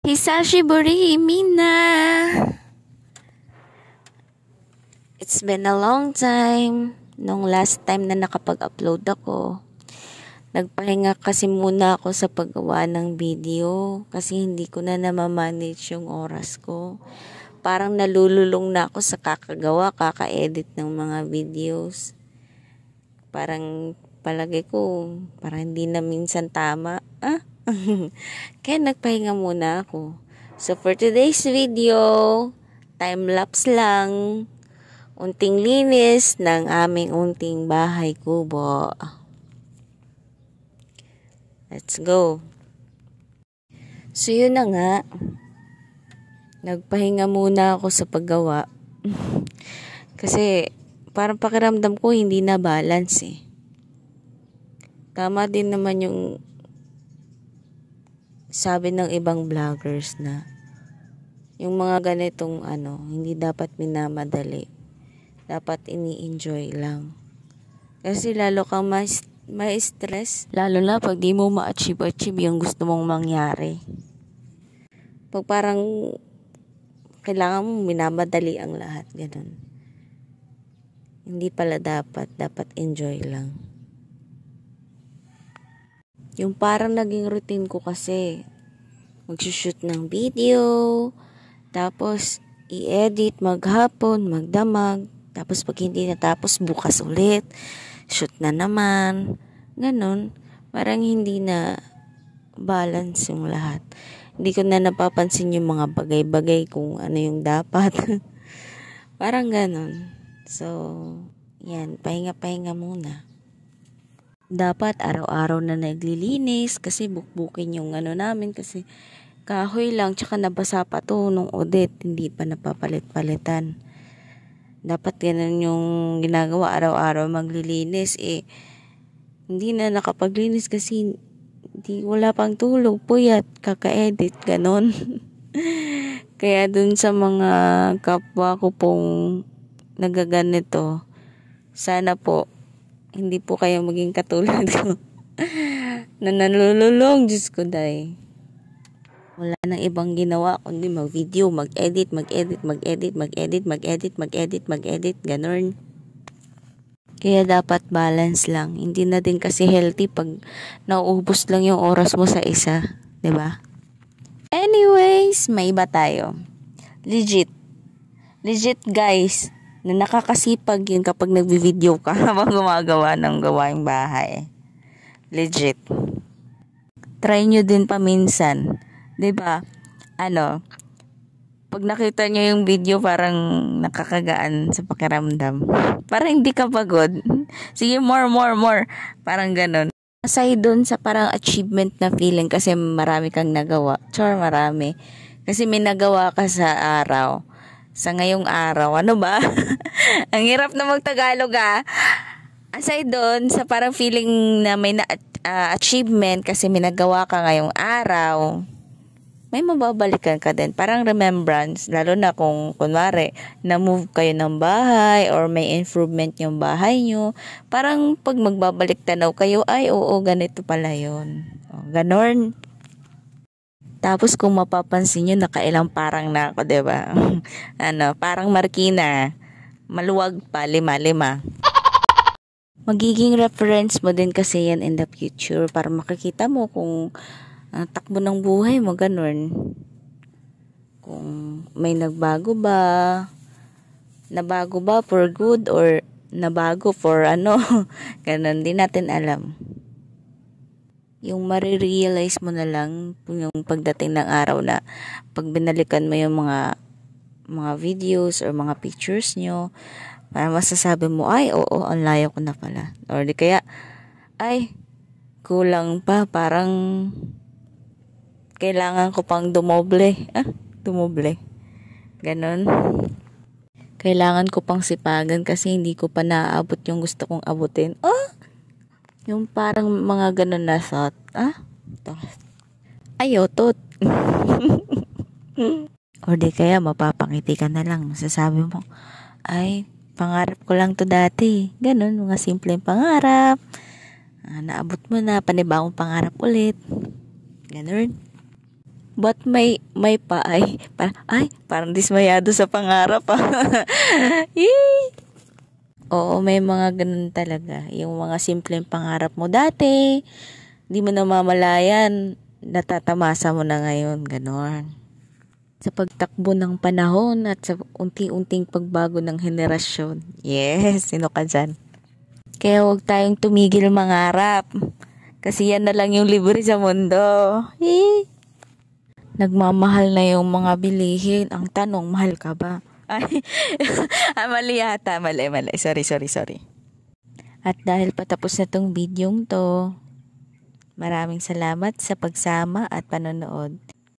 Hisashiburi, Mina! It's been a long time. Nung last time na nakapag-upload ako, nagpahinga kasi muna ako sa paggawa ng video kasi hindi ko na namamanage yung oras ko. Parang nalululong na ako sa kaka-edit ng mga videos. Parang palagay ko, parang hindi na minsan tama. Kaya nagpahinga muna ako. So for today's video, time-lapse lang. Unting linis ng aming unting bahay kubo. Let's go. So yun na nga. Nagpahinga muna ako sa paggawa. Kasi parang pakiramdam ko hindi na balance eh. Tama din naman yung sabi ng ibang vloggers na yung mga ganitong hindi dapat minamadali. Dapat ini-enjoy lang. Kasi lalo kang may stress. Lalo na pag di mo ma-achieve yung gusto mong mangyari. Pag parang kailangan mong minamadali ang lahat. Ganun. Hindi pala dapat. Dapat enjoy lang. Yung parang naging routine ko kasi magsushoot ng video, tapos i-edit, maghapon, magdamag, tapos pag hindi natapos, bukas ulit, shoot na naman, ganun. Parang hindi na balance yung lahat. Hindi ko na napapansin yung mga bagay-bagay kung ano yung dapat. Parang ganun. So, yan, pahinga-pahinga muna. Dapat araw-araw na naglilinis kasi bukbukin yung namin kasi kahoy lang tsaka nabasa pa to nung audit, hindi pa napapalit-palitan. Dapat ganun yung ginagawa araw-araw maglilinis hindi na nakapaglinis kasi wala pang tulog, puyat, kaka-edit, ganun. Kaya dun sa mga kapwa ko pong nagaganito, sana po hindi po kayo maging katulad ko na nalululong, Diyos ko day. Wala nang ibang ginawa kundi mag-video, mag-edit, ganun. Kaya dapat balance lang. Hindi na din kasi healthy pag nauubos lang yung oras mo sa isa, 'di ba? Anyways, may iba tayo. Legit guys, na nakakasipag yun kapag nagvi-video ka habang gumagawa ng gawaing bahay. Legit. Try nyo din paminsan. 'Di ba? Pag nakita nyo yung video parang nakakagaan sa pakiramdam. Parang hindi ka pagod. Sige, more. Parang ganun. Aside dun sa parang achievement na feeling kasi marami kang nagawa. Marami. Kasi may nagawa ka sa araw. Sa ngayong araw. Ano ba? Ang hirap na magtagalog Aside dun sa parang feeling na may achievement kasi may nagawa ka ngayong araw, may mababalikan ka din. Parang remembrance, lalo na kung kunwari, na-move kayo ng bahay or may improvement yung bahay nyo. Parang pag magbabalik tanaw kayo, ay oo, ganito pala yun. Ganon. Tapos kung mapapansin nyo, nakailang parang na ako, diba? Parang Marikina. Maluwag pa, 5-5. Magiging reference mo din kasi yan in the future para makikita mo kung takbo ng buhay mo, ganun. Kung may nabago ba for good or nabago for ganun, di natin alam. Yung marirealize mo na lang yung pagdating ng araw na pag binalikan mo yung mga videos or mga pictures nyo, para masasabi mo, ay oo, ang layo ko na pala. Or di kaya, ay kulang pa, parang kailangan ko pang dumoble. Ganon. Kailangan ko pang sipagan kasi hindi ko pa naaabot yung gusto kong abutin. Yung parang mga ganon na thought. Ayotot. Or di kaya mapapangiti ka na lang. Masasabi mo, ay, pangarap ko lang to dati. Ganon, mga simpleng pangarap. Naabot mo na, panibagong pangarap ulit. Ganon. But may pa parang dismayado sa pangarap Yee! Oo, may mga ganun talaga. Yung mga simpleng pangarap mo dati, di mo namamalayan, natatamasa mo na ngayon, ganon. Sa pagtakbo ng panahon at sa unti-unting pagbago ng henerasyon. Yes, sino ka dyan? Kaya huwag tayong tumigil mangarap. Kasi yan na lang yung libre sa mundo. Nagmamahal na yung mga bilihin. Ang tanong, mahal ka ba? Ay, mali yata. Mali. Sorry. At dahil patapos na tong videong to, maraming salamat sa pagsama at panonood.